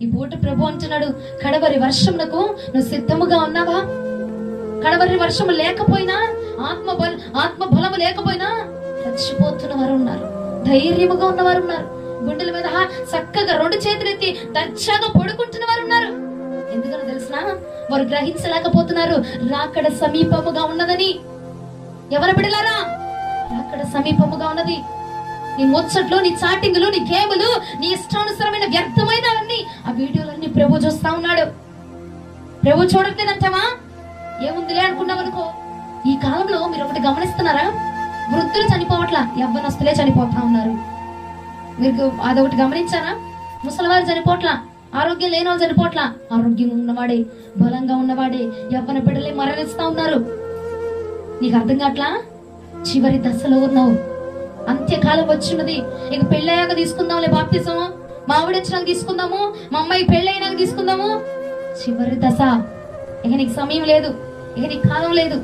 ఈ పూట ప్రభు అంటున్నాడు, కడవరి వర్షమునకు నువ్వు సిద్ధముగా ఉన్నావా? కడవరి వర్షము లేకపోయినా, ఆత్మ బలము లేకపోయినా చచ్చిపోతున్న వారు ఉన్నారు, ధైర్యముగా ఉన్నవారు ఉన్నారు, గుండెల మీద చక్కగా 2 చేతులు ఎత్తి దర్జాగా పడుకుంటున్న వారు ఉన్నారు. ఎందుకనో తెలిసినా, వారు గ్రహించలేకపోతున్నారు రాకడ సమీపముగా ఉన్నదని. ఎవరు బిడ్డలారా, రాకడ సమీపముగా ఉన్నది. నీ ముచ్చట్లు, నీ చాటింగులు, నీ గేములు, నీ ఇష్టానుసరమైన వ్యర్థమైనవన్నీ ఆ వీడియోలన్నీ ప్రభు చూస్తా ఉన్నాడు. ప్రభు చూడట్లేదంటావా? ఏముందిలే అనుకున్నావు అనుకో. ఈ కాలంలో మీరు ఒకటి గమనిస్తున్నారా? వృద్ధులు చనిపోవట్లా, యవ్వనస్తులే చనిపోతా ఉన్నారు. మీరు అదొకటి గమనించారా? ముసలివారు చనిపోట్లా, ఆరోగ్యం లేని వాళ్ళు చనిపోట్లా, ఆరోగ్యం ఉన్నవాడే, బలంగా ఉన్నవాడే, యవ్వన బిడ్డలే మరణిస్తా ఉన్నారు. నీకు అర్థం కావట్లా? చివరి దశలో ఉన్నావు, అంత్యకాలం వచ్చినది. ఇక పెళ్ళయ్యాక తీసుకుందాంలే బాప్తిసం, మా ఆవిడ వచ్చినాక తీసుకుందాము, మా అమ్మాయి పెళ్ళైనాక తీసుకుందాము. చివరి దశ. ఇక నీకు సమయం లేదు, ఇక నీకు కాలం లేదు.